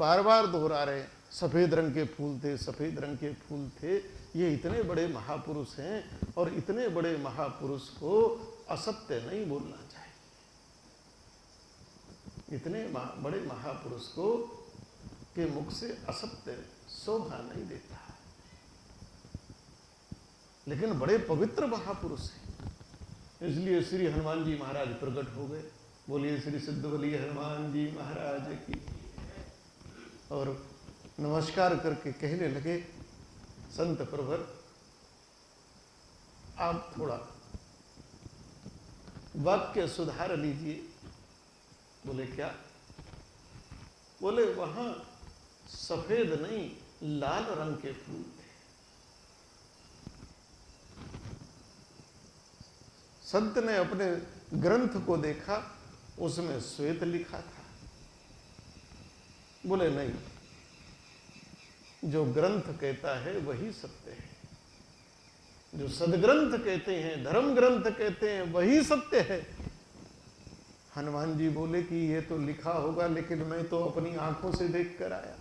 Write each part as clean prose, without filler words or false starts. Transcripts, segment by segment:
बार बार दोहरा रहे, सफेद रंग के फूल थे, सफेद रंग के फूल थे। ये इतने बड़े महापुरुष हैं और इतने बड़े महापुरुष को असत्य नहीं बोलना चाहिए। इतने बड़े महापुरुष को के मुख से असत्य शोभा नहीं देता। लेकिन बड़े पवित्र महापुरुष हैं, इसलिए श्री हनुमान जी महाराज प्रकट हो गए। बोलिए श्री सिद्ध बलिए हनुमान जी महाराज की। और नमस्कार करके कहने लगे, संत प्रवर आप थोड़ा वाक्य सुधार लीजिए। बोले क्या? बोले वहां सफेद नहीं लाल रंग के फूल थे। संत ने अपने ग्रंथ को देखा, उसमें श्वेत लिखा था। बोले नहीं, जो ग्रंथ कहता है वही सत्य है, जो सदग्रंथ कहते हैं, धर्म ग्रंथ कहते हैं, वही सत्य है। हनुमान जी बोले कि ये तो लिखा होगा, लेकिन मैं तो अपनी आंखों से देख कर आया,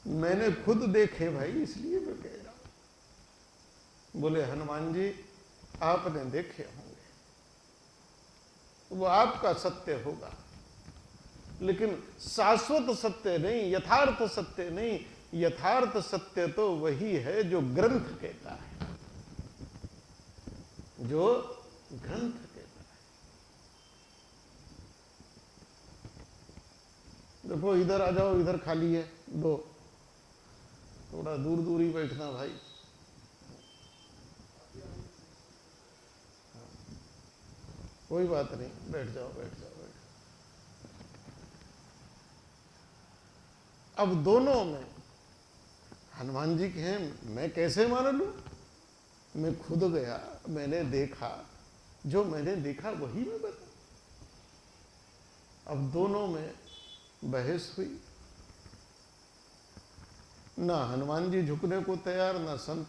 मैंने खुद देखे भाई, इसलिए मैं कह रहा हूं। बोले हनुमान जी आपने देखे होंगे, वो आपका सत्य होगा, लेकिन शाश्वत सत्य नहीं, यथार्थ सत्य नहीं। यथार्थ सत्य तो वही है जो ग्रंथ कहता है, जो ग्रंथ कहता है। देखो इधर आ जाओ, इधर खाली है दो, थोड़ा दूर दूर ही बैठना भाई। कोई बात नहीं, बैठ जाओ बैठ जाओ बैठ जाओ। अब दोनों में हनुमान जी के हैं, मैं कैसे मान लूं? मैं खुद गया, मैंने देखा, जो मैंने देखा वही मैं बता। अब दोनों में बहस हुई, ना हनुमान जी झुकने को तैयार, ना संत।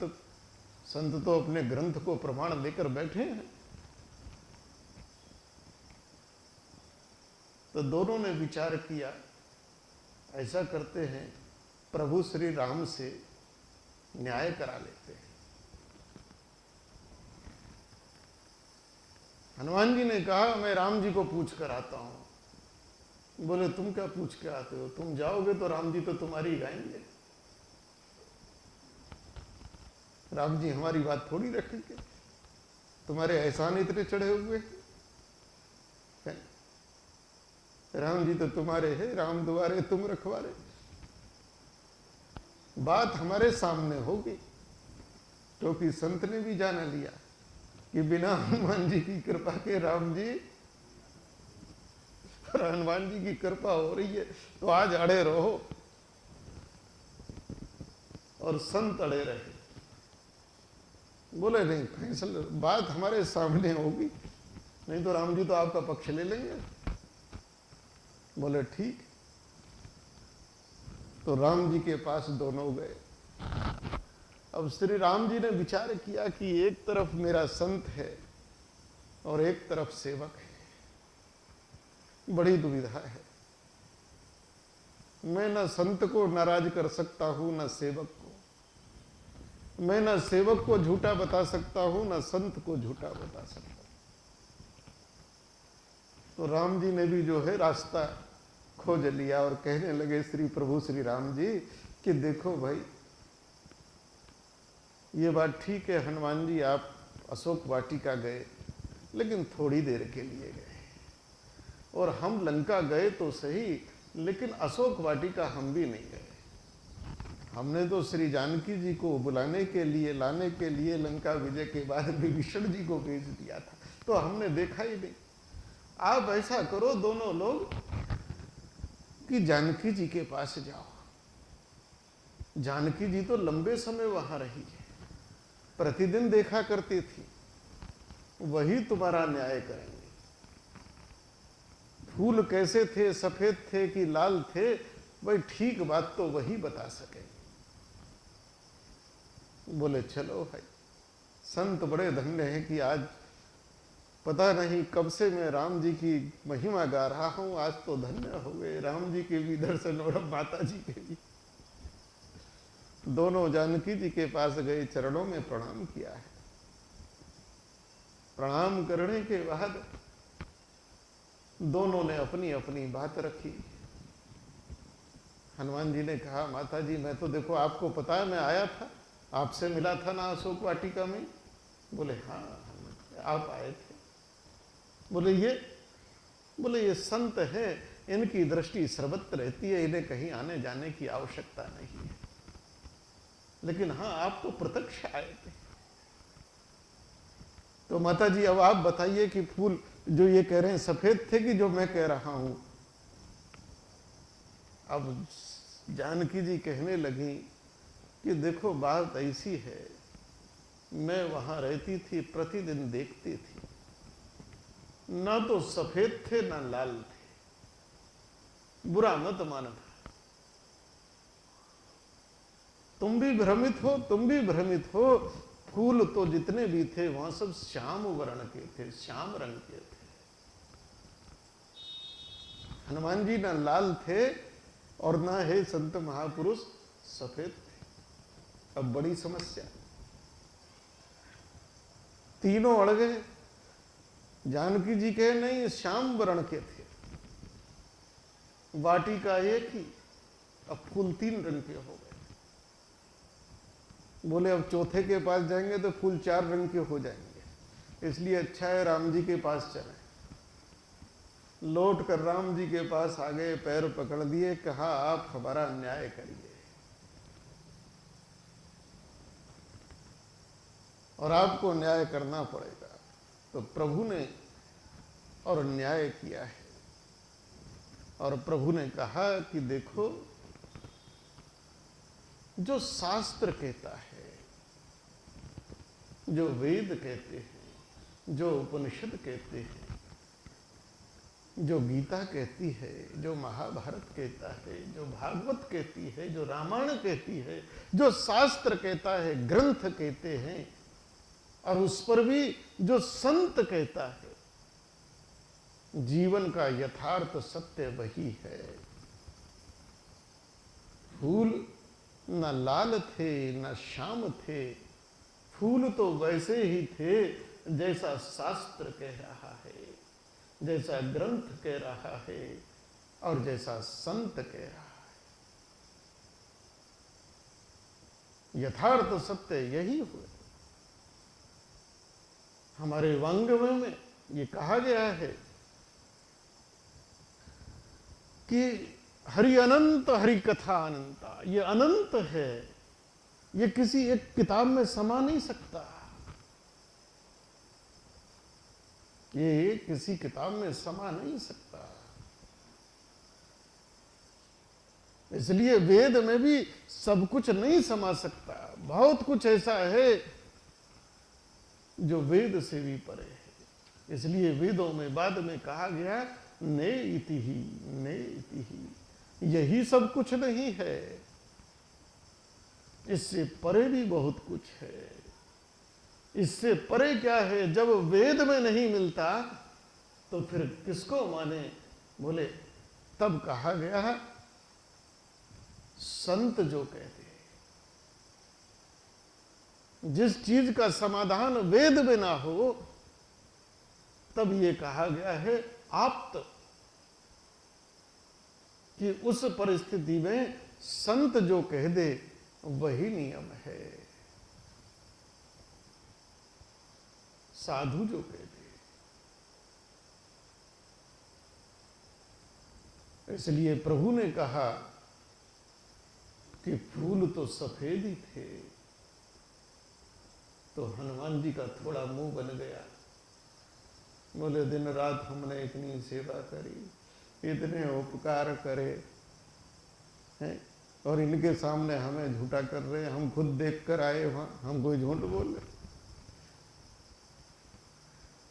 संत तो अपने ग्रंथ को प्रमाण लेकर बैठे हैं। तो दोनों ने विचार किया, ऐसा करते हैं, प्रभु श्री राम से न्याय करा लेते हैं। हनुमान जी ने कहा मैं राम जी को पूछ कर आता हूं। बोले तुम क्या पूछ के आते हो? तुम जाओगे तो राम जी तो तुम्हारी गाएंगे, राम जी हमारी बात थोड़ी रखेंगे। तुम्हारे एहसान इतने चढ़े हुए हैं, राम जी तो तुम्हारे हैं, राम दुआरे तुम रखवारे। बात हमारे सामने होगी, क्योंकि संत ने भी जान लिया कि बिना हनुमान जी की कृपा के राम जी, हनुमान जी की कृपा हो रही है तो आज अड़े रहो। और संत अड़े रहे। बोले नहीं, फैसला बात हमारे सामने होगी, नहीं तो राम जी तो आपका पक्ष ले लेंगे। बोले ठीक। तो राम जी के पास दोनों गए। अब श्री राम जी ने विचार किया कि एक तरफ मेरा संत है और एक तरफ सेवक है, बड़ी दुविधा है। मैं न संत को नाराज कर सकता हूं, न सेवक को। मैं न सेवक को झूठा बता सकता हूं, न संत को झूठा बता सकता हूं। तो राम जी ने भी जो है रास्ता खोज लिया और कहने लगे श्री प्रभु श्री राम जी कि देखो भाई, ये बात ठीक है हनुमान जी, आप अशोक वाटिका गए, लेकिन थोड़ी देर के लिए गए, और हम लंका गए तो सही, लेकिन अशोक वाटिका हम भी नहीं गए। हमने तो श्री जानकी जी को बुलाने के लिए, लाने के लिए लंका विजय के बाद विभीषण जी को भेज दिया था, तो हमने देखा ही नहीं। आप ऐसा करो दोनों लोग कि जानकी जी के पास जाओ। जानकी जी तो लंबे समय वहां रही है, प्रतिदिन देखा करती थी, वही तुम्हारा न्याय करेंगे। फूल कैसे थे, सफेद थे कि लाल थे, भाई ठीक बात तो वही बता सकेंगे। बोले चलो भाई, संत बड़े धन्य हैं कि आज पता नहीं कब से मैं राम जी की महिमा गा रहा हूं, आज तो धन्य हो गए, राम जी के भी दर्शन और माता जी के भी। दोनों जानकी जी के पास गए, चरणों में प्रणाम किया है। प्रणाम करने के बाद दोनों ने अपनी अपनी बात रखी। हनुमान जी ने कहा, माता जी मैं तो देखो आपको पता है मैं आया था, आपसे मिला था ना अशोक वाटिका में। बोले हाँ आप आए थे। बोले ये संत है, इनकी दृष्टि सर्वत्र रहती है, इन्हें कहीं आने जाने की आवश्यकता नहीं है, लेकिन हाँ आप तो प्रत्यक्ष आए थे। तो माता जी अब आप बताइए कि फूल जो ये कह रहे हैं सफेद थे कि जो मैं कह रहा हूं। अब जानकी जी कहने लगी कि देखो बात ऐसी है, मैं वहां रहती थी, प्रतिदिन देखती थी, ना तो सफेद थे ना लाल थे। बुरा मत मानना, तुम भी भ्रमित हो, फूल तो जितने भी थे वहां सब श्याम वर्ण के थे, श्याम रंग के थे। हनुमान जी ना लाल थे और ना है संत महापुरुष सफेद थे। अब बड़ी समस्या, तीनों अड़ गए। जानकी जी कहे नहीं श्याम वर्ण के थे, वाटिका एक ही, अब फूल 3 रंग के हो गए। बोले अब चौथे के पास जाएंगे तो फूल 4 रंग के हो जाएंगे, इसलिए अच्छा है राम जी के पास चले। लौट कर राम जी के पास आ गए, पैर पकड़ दिए, कहा आप हमारा न्याय करिए और आपको न्याय करना पड़ेगा। तो प्रभु ने और न्याय किया है, और प्रभु ने कहा कि देखो जो शास्त्र कहता है, जो वेद कहते हैं, जो उपनिषद कहते हैं, जो गीता कहती है, जो महाभारत कहता है, जो भागवत कहती है, जो रामायण कहती है, जो शास्त्र कहता है, ग्रंथ कहते हैं, और उस पर भी जो संत कहता है, जीवन का यथार्थ सत्य वही है। फूल न लाल थे न श्याम थे, फूल तो वैसे ही थे जैसा शास्त्र कह रहा है, जैसा ग्रंथ कह रहा है और जैसा संत कह रहा है। यथार्थ सत्य यही हुए। हमारे वांग्मय में ये कहा गया है कि हरि अनंत हरि कथा अनंता, ये अनंत है, ये किसी एक किताब में समा नहीं सकता, ये किसी किताब में समा नहीं सकता। इसलिए वेद में भी सब कुछ नहीं समा सकता, बहुत कुछ ऐसा है जो वेद से भी परे है। इसलिए वेदों में बाद में कहा गया ने इति ही, यही सब कुछ नहीं है, इससे परे भी बहुत कुछ है। इससे परे क्या है? जब वेद में नहीं मिलता तो फिर किसको माने? बोले तब कहा गया संत जो कहते हैं, जिस चीज का समाधान वेद में ना हो तब ये कहा गया है आप्त, कि उस परिस्थिति में संत जो कह दे वही नियम है, साधु जो कह दे। इसलिए प्रभु ने कहा कि फूल तो सफेद ही थे, तो हनुमान जी का थोड़ा मुंह बन गया। बोले दिन रात हमने इतनी सेवा करी, इतने उपकार करे हैं, और इनके सामने हमें झूठा कर रहे हैं। हम खुद देख कर आए वहां, हम कोई झूठ बोले?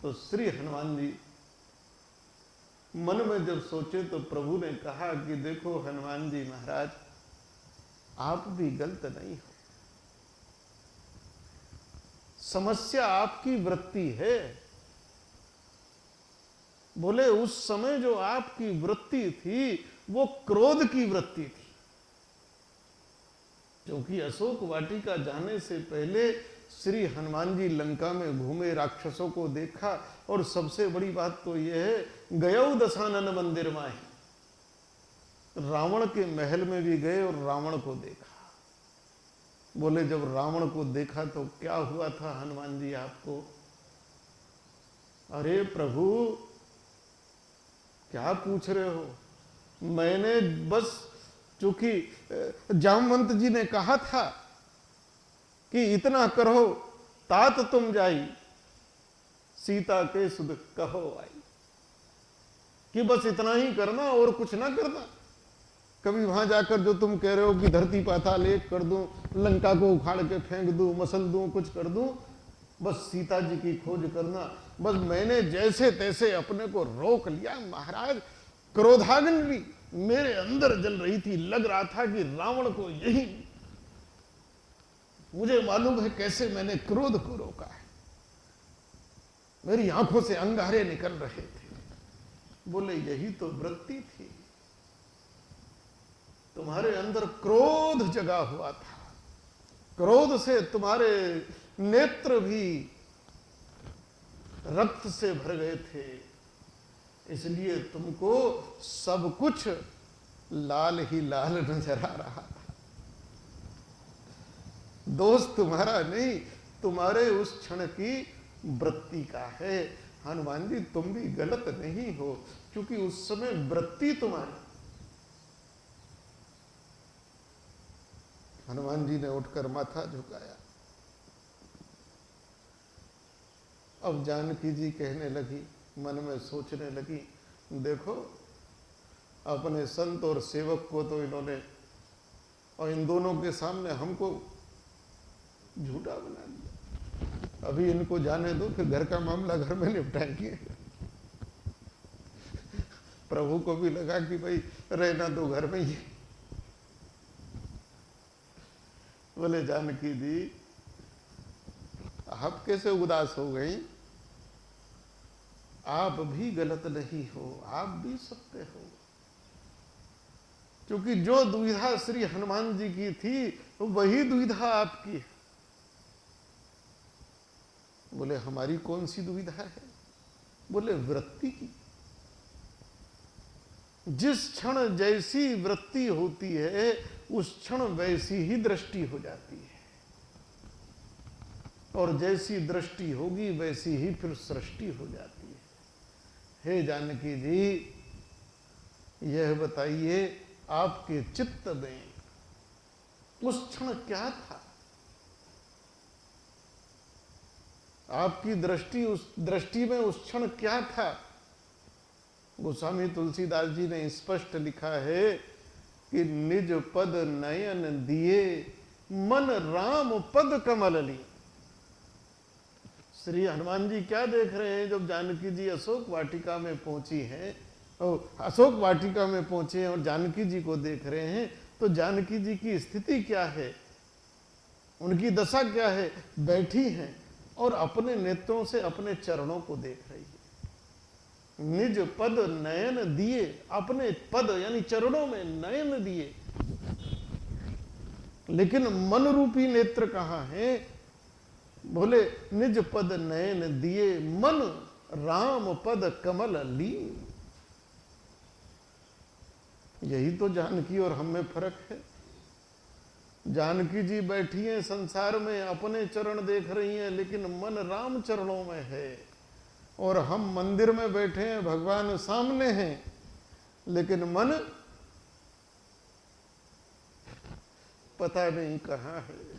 तो श्री हनुमान जी मन में जब सोचे तो प्रभु ने कहा कि देखो हनुमान जी महाराज, आप भी गलत नहीं हो, समस्या आपकी वृत्ति है। बोले उस समय जो आपकी वृत्ति थी वो क्रोध की वृत्ति थी, क्योंकि अशोक वाटिका जाने से पहले श्री हनुमान जी लंका में घूमे, राक्षसों को देखा, और सबसे बड़ी बात तो यह है गयौ दशानन मंदिर माही, रावण के महल में भी गए और रावण को देखा। बोले जब रावण को देखा तो क्या हुआ था हनुमान जी आपको? अरे प्रभु क्या पूछ रहे हो, मैंने बस, चूंकि जामवंत जी ने कहा था कि इतना करो तात तुम जाई, सीता के सुध कहो आई, कि बस इतना ही करना और कुछ ना करना। कभी वहां जाकर जो तुम कह रहे हो कि धरती पाताल एक कर दूं, लंका को उखाड़ के फेंक दूं, मसल दूं, कुछ कर दूं, बस सीता जी की खोज करना। बस मैंने जैसे तैसे अपने को रोक लिया महाराज, क्रोधाग्नि मेरे अंदर जल रही थी, लग रहा था कि रावण को यही, मुझे मालूम है कैसे मैंने क्रोध को रोका है, मेरी आंखों से अंगारे निकल रहे थे। बोले यही तो वृत्ति थी, तुम्हारे अंदर क्रोध जगा हुआ था, क्रोध से तुम्हारे नेत्र भी रक्त से भर गए थे, इसलिए तुमको सब कुछ लाल ही लाल नजर आ रहा था। दोष तुम्हारा नहीं, तुम्हारे उस क्षण की वृत्ति का है। हनुमान जी तुम भी गलत नहीं हो, क्योंकि उस समय वृत्ति तुम्हारी। हनुमान जी ने उठकर माथा झुकाया। अब जानकी जी कहने लगी, मन में सोचने लगी, देखो अपने संत और सेवक को तो इन्होंने, और इन दोनों के सामने हमको झूठा बना दिया, अभी इनको जाने दो, फिर घर का मामला घर में निपटाएंगे। प्रभु को भी लगा कि भाई रहना दो घर में ही। बोले जानकी जी आप कैसे उदास हो गई? आप भी गलत नहीं हो, आप भी सत्य हो, क्योंकि जो दुविधा श्री हनुमान जी की थी वही दुविधा आपकी है। बोले हमारी कौन सी दुविधा है? बोले वृत्ति की। जिस क्षण जैसी वृत्ति होती है उस क्षण वैसी ही दृष्टि हो जाती है, और जैसी दृष्टि होगी वैसी ही फिर सृष्टि हो जाती है। हे जानकी जी यह बताइए आपके चित्त में उस क्षण क्या था? आपकी दृष्टि, उस दृष्टि में उस क्षण क्या था? गोस्वामी तुलसीदास जी ने स्पष्ट लिखा है कि निज पद नयन दिए मन राम पद कमल ली। श्री हनुमान जी क्या देख रहे हैं? जब जानकी जी अशोक वाटिका में पहुंची हैं, और अशोक वाटिका में पहुंचे हैं और जानकी जी को देख रहे हैं, तो जानकी जी की स्थिति क्या है, उनकी दशा क्या है? बैठी हैं और अपने नेत्रों से अपने चरणों को देख रही है। निज पद नयन दिए, अपने पद यानी चरणों में नयन दिए, लेकिन मन रूपी नेत्र कहां है? बोले निज पद नयन दिए मन राम पद कमल ली। यही तो जानकी और हम में फर्क है। जानकी जी बैठी हैं संसार में, अपने चरण देख रही हैं, लेकिन मन राम चरणों में है, और हम मंदिर में बैठे हैं, भगवान सामने हैं, लेकिन मन पता नहीं कहां है।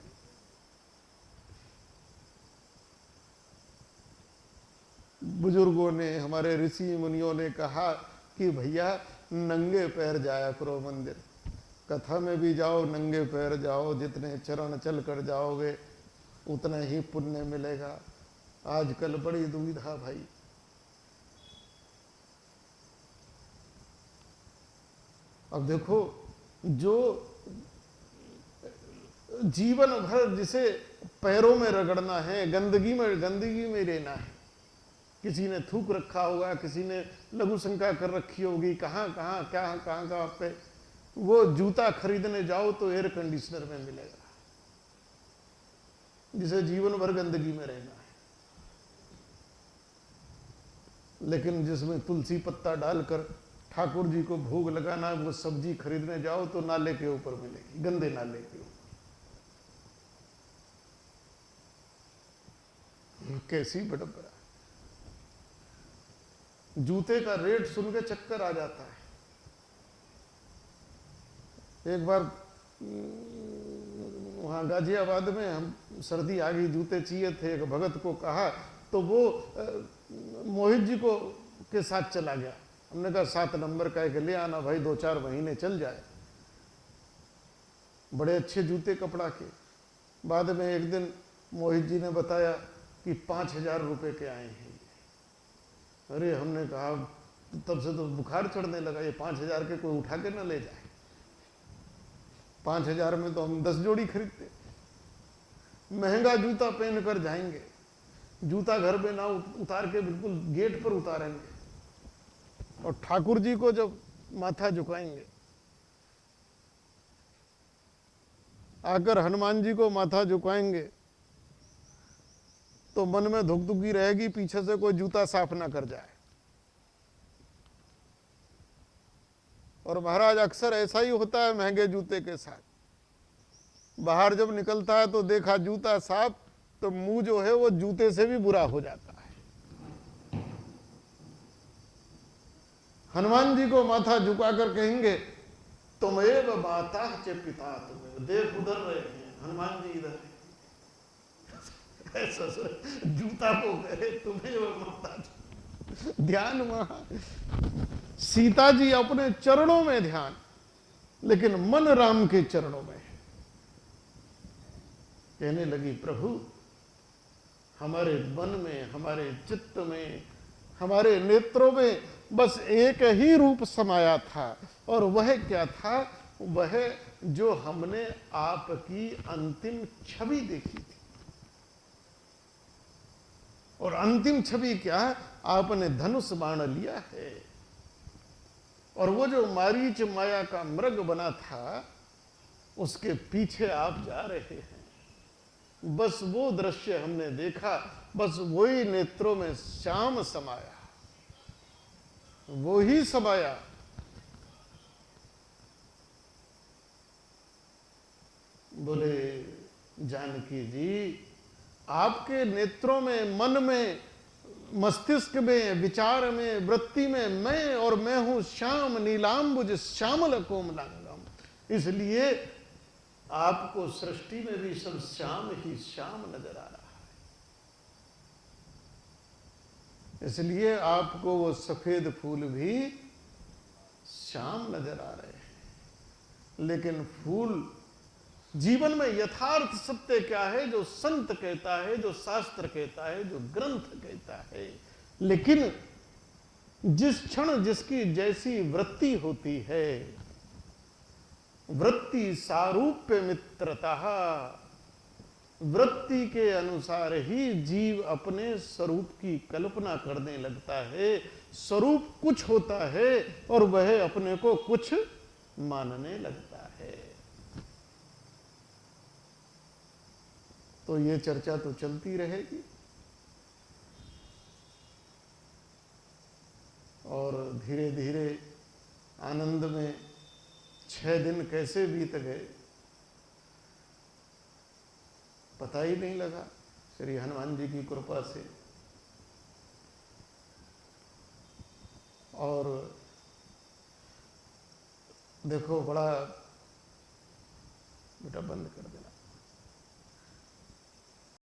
बुजुर्गों ने, हमारे ऋषि मुनियों ने कहा कि भैया नंगे पैर जाया करो मंदिर, कथा में भी जाओ नंगे पैर जाओ, जितने चरण चल कर जाओगे उतना ही पुण्य मिलेगा। आजकल बड़ी दुविधा भाई। अब देखो, जो जीवन भर जिसे पैरों में रगड़ना है, गंदगी में रहना है, किसी ने थूक रखा होगा, किसी ने लघु शंका कर रखी होगी, कहाँ कहाँ क्या कहाँ कहाँ पे। वो जूता खरीदने जाओ तो एयर कंडीशनर में मिलेगा, जिसे जीवन भर गंदगी में रहना है। लेकिन जिसमें तुलसी पत्ता डालकर ठाकुर जी को भोग लगाना, वो सब्जी खरीदने जाओ तो नाले के ऊपर मिलेगी, गंदे नाले के ऊपर। कैसी बड़बड़ा। जूते का रेट सुन के चक्कर आ जाता है। एक बार वहाँ गाजियाबाद में हम सर्दी आ गई, जूते चाहिए थे, एक भगत को कहा तो वो मोहित जी को के साथ चला गया। हमने कहा 7 नंबर का एक ले आना भाई, 2-4 महीने चल जाए। बड़े अच्छे जूते कपड़ा के। बाद में एक दिन मोहित जी ने बताया कि 5,000 रुपये के आए हैं। अरे हमने कहा, तब से तो बुखार चढ़ने लगा, ये 5,000 के कोई उठा के ना ले जाए। 5,000 में तो हम 10 जोड़ी खरीदते। महंगा जूता पहनकर जाएंगे, जूता घर पे ना उतार के बिल्कुल गेट पर उतारेंगे, और ठाकुर जी को जब माथा झुकाएंगे, आकर हनुमान जी को माथा झुकाएंगे तो मन में धुकधुकी रहेगी, पीछे से कोई जूता साफ ना कर जाए। और महाराज अक्सर ऐसा ही होता है महंगे जूते के साथ। बाहर जब निकलता है तो देखा जूता साफ, तो मुंह जो है वो जूते से भी बुरा हो जाता है। हनुमान जी को माथा झुकाकर कहेंगे, तुमेव माता च पिता तुम्हें। देख उधर रहे हैं हनुमान जी, इधर ऐसा जूता को कहे तुम्हें वो माता। ध्यान वहां सीता जी अपने चरणों में ध्यान, लेकिन मन राम के चरणों में। कहने लगी, प्रभु हमारे मन में, हमारे चित्त में, हमारे नेत्रों में बस एक ही रूप समाया था, और वह क्या था? वह जो हमने आपकी अंतिम छवि देखी थी। और अंतिम छवि क्या? आपने धनुष बाण लिया है, और वो जो मारीच माया का मृग बना था, उसके पीछे आप जा रहे हैं। बस वो दृश्य हमने देखा, बस वही नेत्रों में श्याम समाया, वो ही समाया। बोले जानकी जी, आपके नेत्रों में, मन में, मस्तिष्क में, विचार में, वृत्ति में मैं, और मैं हूं श्याम नीलांबुज श्यामल कोमलांगम। इसलिए आपको सृष्टि में भी सब श्याम ही श्याम नजर आ रहा है। इसलिए आपको वो सफेद फूल भी श्याम नजर आ रहे हैं। लेकिन फूल जीवन में यथार्थ सत्य क्या है? जो संत कहता है, जो शास्त्र कहता है, जो ग्रंथ कहता है। लेकिन जिस क्षण जिसकी जैसी वृत्ति होती है, वृत्ति सारूप्य मित्रतः, वृत्ति के अनुसार ही जीव अपने स्वरूप की कल्पना करने लगता है। स्वरूप कुछ होता है और वह अपने को कुछ मानने लगता है। तो ये चर्चा तो चलती रहेगी, और धीरे धीरे आनंद में 6 दिन कैसे बीत गए पता ही नहीं लगा, श्री हनुमान जी की कृपा से। और देखो, बड़ा बेटा बंद कर देना।